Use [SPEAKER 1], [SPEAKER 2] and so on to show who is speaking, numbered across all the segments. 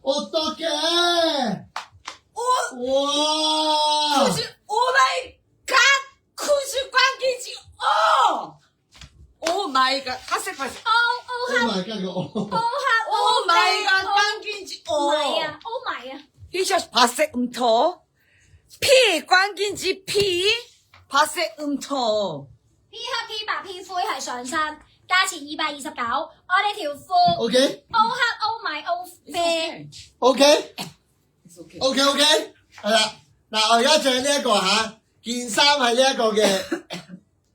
[SPEAKER 1] 我得嘅。哇！
[SPEAKER 2] 可是 Oh my God， 可是關鍵字哦。Oh my God， 黑色白色。
[SPEAKER 1] Oh my God 個
[SPEAKER 2] Oh my God， 關鍵字哦。
[SPEAKER 3] 唔係啊 ，Oh my 啊。
[SPEAKER 2] 呢隻白色唔妥。P 關鍵字 P， 白色唔妥。
[SPEAKER 3] P 黑 P 白 P 灰係上身，價錢229。我哋條褲
[SPEAKER 1] OK
[SPEAKER 3] O 黑 O 米 O 啡。
[SPEAKER 1] OK OK 係啦。嗱，我而家着呢一個嚇，件衫係呢一個嘅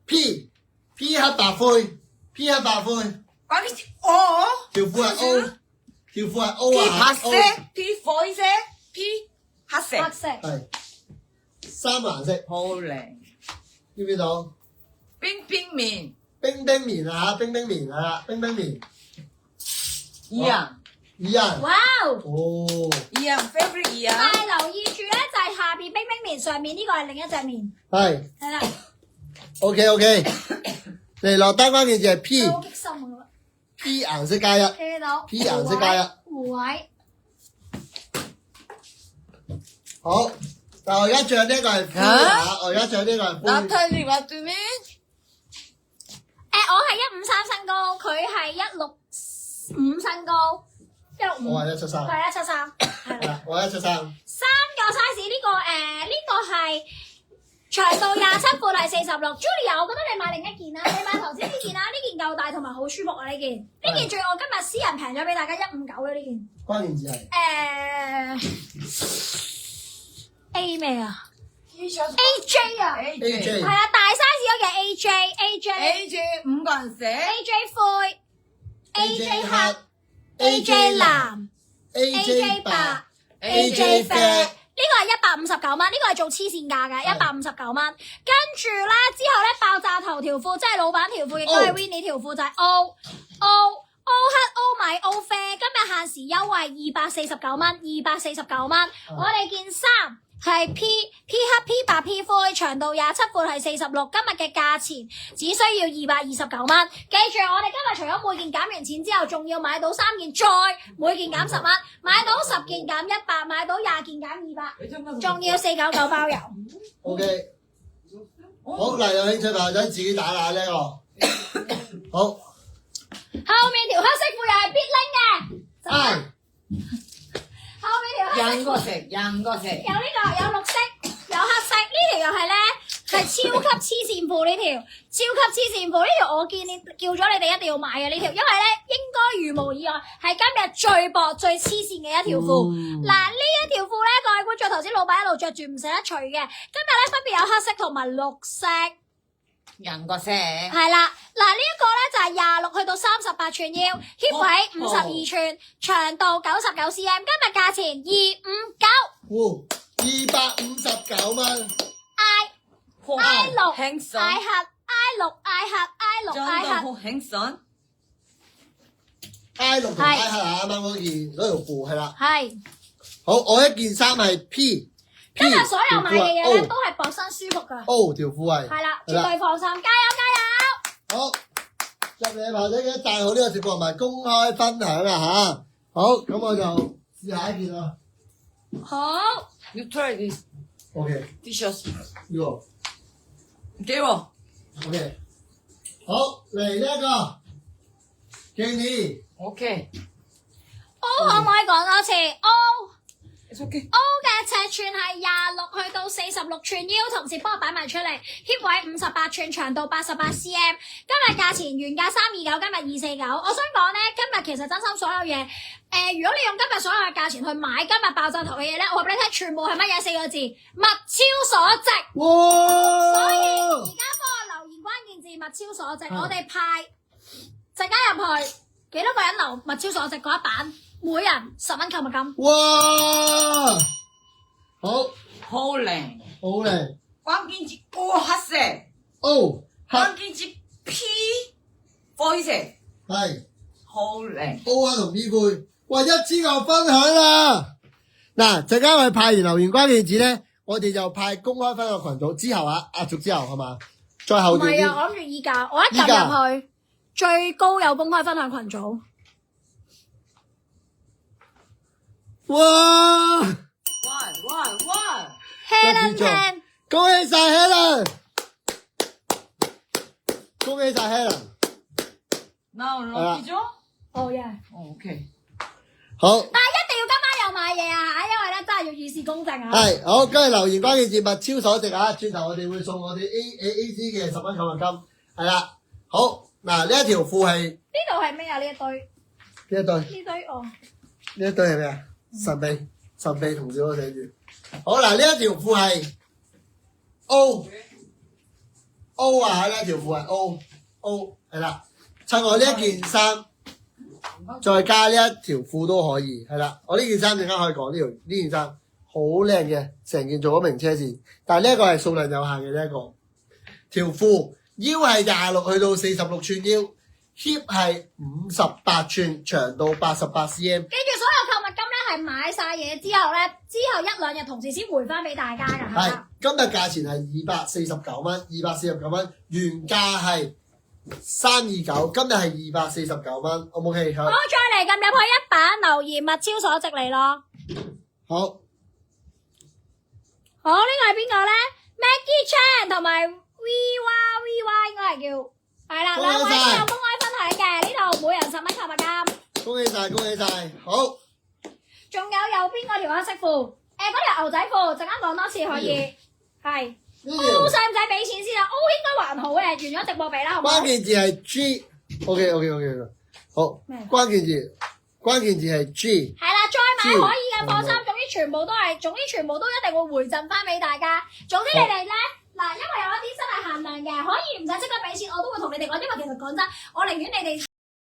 [SPEAKER 1] P 黑白灰 P 黑白灰，
[SPEAKER 2] 關鍵字哦。
[SPEAKER 1] 條褲係 O， 條褲係 O
[SPEAKER 2] P
[SPEAKER 1] 啊
[SPEAKER 2] 白色 ，P 灰色 ，P 黑色。
[SPEAKER 3] 黑色。
[SPEAKER 1] 係三個顏色，
[SPEAKER 2] 好靚。
[SPEAKER 1] 見唔見到？
[SPEAKER 2] 冰冰棉。
[SPEAKER 1] 冰冰棉啊，冰冰棉啊，冰冰棉。
[SPEAKER 2] 一樣。
[SPEAKER 1] 一樣。
[SPEAKER 3] 哇
[SPEAKER 1] 哦。
[SPEAKER 2] 一樣 favorite 一樣。
[SPEAKER 3] 但係留意住咧，就係下邊冰冰棉，上面呢個係另一隻棉。
[SPEAKER 1] 係。
[SPEAKER 3] 係啦。
[SPEAKER 1] OK。嚟落單關鍵字係 P，
[SPEAKER 3] 好激心啊！
[SPEAKER 1] P 顏色加一
[SPEAKER 3] 聽到
[SPEAKER 1] ，P 顏色加一。
[SPEAKER 3] 胡位。
[SPEAKER 1] 好，但我而家着呢個係灰啊，我而家着呢個係灰。
[SPEAKER 2] Natalie what do you mean？
[SPEAKER 3] 我係153身高，佢係165身高，165。
[SPEAKER 1] 我係173。
[SPEAKER 3] 佢係173。係啦。
[SPEAKER 1] 我係173。
[SPEAKER 3] 三個 size 呢個係長度27，闊係46。Julia， 我覺得你買另一件啦，你買頭先呢件啦，呢件夠大同埋好舒服啊！呢件最我今日私人平咗俾大家159啦呢件。
[SPEAKER 1] 關鍵字係
[SPEAKER 3] A 咩啊 ？AJ 啊
[SPEAKER 1] AJ
[SPEAKER 3] 係啊，大 size 嗰嘅 AJ
[SPEAKER 2] 5個人寫。
[SPEAKER 3] AJ 灰 AJ 黑
[SPEAKER 1] AJ
[SPEAKER 3] 藍
[SPEAKER 1] AJ 白
[SPEAKER 3] AJ 啡。呢個係159蚊，呢個係做黐線價嘅159蚊。跟住咧之後咧，爆炸頭條褲即係老闆條褲，亦都係 Winnie 條褲就係 O 黑 O 米 O 啡。今日限時優惠249蚊，249蚊。我哋件衫係 P 黑 P 白 P 灰，長度27，闊係46。今日嘅價錢只需要229蚊。記住，我哋今日除咗每件減完錢之後，仲要買到3件，再每件減10蚊，買到10件減100，買到20件減200，仲要499包郵。
[SPEAKER 1] OK。好，嗱，有興趣朋友仔自己打下呢個。好。
[SPEAKER 3] 後面條黑色褲又係必拎嘅。
[SPEAKER 1] I。
[SPEAKER 3] 後面條黑色
[SPEAKER 2] 兩個色。
[SPEAKER 3] 有呢個，有綠色，有黑色。呢條又係咧，係超級黐線褲呢條，超級黐線褲呢條，我見你叫咗你哋一定要買嘅呢條，因為咧應該如無意外係今日最薄最黐線嘅一條褲。嗱，呢一條褲咧，各位觀眾頭先老闆一路着住唔捨得除嘅，今日咧分別有黑色同埋綠色。
[SPEAKER 2] 兩個色。
[SPEAKER 3] 係啦，嗱呢一個咧就係26去到38寸腰，hip 位52寸，長度99 cm， 今日價錢259。
[SPEAKER 1] 259蚊。
[SPEAKER 3] I 六
[SPEAKER 2] 輕鬆。
[SPEAKER 3] I 黑 I 六 I 黑 I 六 I 黑。
[SPEAKER 2] 好輕鬆。
[SPEAKER 1] I 6同 I 黑啊，啱啱嗰條褲係啦。
[SPEAKER 3] 係。
[SPEAKER 1] 好，我一件衫係 P。
[SPEAKER 3] 今日所有買嘅嘢咧都係薄身舒服噶。
[SPEAKER 1] O 條褲係。
[SPEAKER 3] 係啦，絕對放心，加油加油！
[SPEAKER 1] 好，入嚟嘅朋友仔記得讚好呢個直播同埋公開分享啊吓。好，咁我就試下一件啦。
[SPEAKER 3] 好。
[SPEAKER 2] You try this
[SPEAKER 1] OK。
[SPEAKER 2] T-shirt。
[SPEAKER 1] 呢個。
[SPEAKER 2] 給我。
[SPEAKER 1] OK。好，嚟呢一個。Jenny。
[SPEAKER 2] OK。
[SPEAKER 3] O 可唔可以講多次 ？O。It's
[SPEAKER 2] okay。
[SPEAKER 3] O 嘅尺寸係26去到46寸腰，同時幫我擺埋出嚟 ，hip 位58寸，長度88 cm。今日價錢原價329，今日249。我想講咧，今日其實真心所有嘢，如果你用今日所有嘅價錢去買今日爆炸頭嘅嘢咧，我話俾你聽，全部係乜嘢4個字？物超所值。
[SPEAKER 1] 哇！
[SPEAKER 3] 所以而家幫我留言關鍵字物超所值，我哋派陣間入去幾多個人留物超所值嗰一版，每人10蚊購物金。
[SPEAKER 1] 哇！好，
[SPEAKER 2] 好靚。
[SPEAKER 1] 好靚。
[SPEAKER 2] 關鍵字 O 黑色。
[SPEAKER 1] O 黑
[SPEAKER 2] 關鍵字 P 灰色。
[SPEAKER 1] 係。
[SPEAKER 2] 好靚。
[SPEAKER 1] O 黑同 P 灰，哇！一支個分享啦。嗱，陣間我哋派完留言關鍵字咧，我哋就派公開分享群組之後啊，壓軸之後係嘛？再後段啲。
[SPEAKER 3] 唔係啊，我諗住依家，我一撳入去，最高有公開分享群組。
[SPEAKER 1] 哇！
[SPEAKER 2] 哇
[SPEAKER 3] Helen Tan，
[SPEAKER 1] 恭喜晒 Helen， 恭喜晒 Helen。
[SPEAKER 2] ，now
[SPEAKER 1] 係啦
[SPEAKER 2] 攞咗，
[SPEAKER 3] 哦耶！
[SPEAKER 2] 哦 OK，
[SPEAKER 1] 好，
[SPEAKER 3] 但係一定要今晚有買嘢啊，因為咧真係要與時公正啊。
[SPEAKER 1] 係好，今日留言關鍵字物超所值啊！轉頭我哋會送我哋 A C 嘅10蚊購物金，係啦。好，嗱呢一條褲係
[SPEAKER 3] 呢度係咩啊？呢一堆
[SPEAKER 1] 呢一對，
[SPEAKER 3] 呢堆哦，
[SPEAKER 1] 呢一對係咩啊？神秘同小可寫住。好嗱，呢一條褲係 O 啊，呢一條褲係 O 係啦。襯我呢一件衫，再加呢一條褲都可以，係啦。我呢件衫陣間可以講呢件衫好靚嘅，成件做咗名車線，但係呢一個係數量有限嘅呢一個條褲，腰係26去到46寸腰 ，hip 係58寸，長度88 cm。
[SPEAKER 3] 記住所有購物金咧係買晒嘢之後咧，之後1-2日同事先回翻俾大家㗎
[SPEAKER 1] 係
[SPEAKER 3] 嚇。
[SPEAKER 1] 今日價錢係249蚊，249蚊，原價係329，今日係249蚊 ，O 唔 OK？ 好，
[SPEAKER 3] 好，再嚟撳入去一版留言物超所值嚟咯。
[SPEAKER 1] 好，
[SPEAKER 3] 好，呢個係邊個咧 ？Maggie Chan 同埋 VY 應該係叫係啦，兩位都有公開分享嘅，呢度每人10蚊購物金。
[SPEAKER 1] 恭喜晒，恭喜晒，好，
[SPEAKER 3] 仲有右邊嗰條黑色褲，嗰條牛仔褲，陣間講多次可以。係
[SPEAKER 1] 呢
[SPEAKER 3] O
[SPEAKER 1] 條
[SPEAKER 3] 使唔使俾錢先啊？O 應該還好嘅，完咗直播俾啦，好唔好？
[SPEAKER 1] 關鍵字係 G，OK，好
[SPEAKER 3] 咩，
[SPEAKER 1] 關鍵字係 G。
[SPEAKER 3] 係啦，再買可以嘅貨衫，總之全部都一定會回贈翻俾大家。總之你哋咧嗱，因為有一啲真係限量嘅，可以唔使即刻俾錢，我都會同你哋講，因為其實講真，我寧願你哋。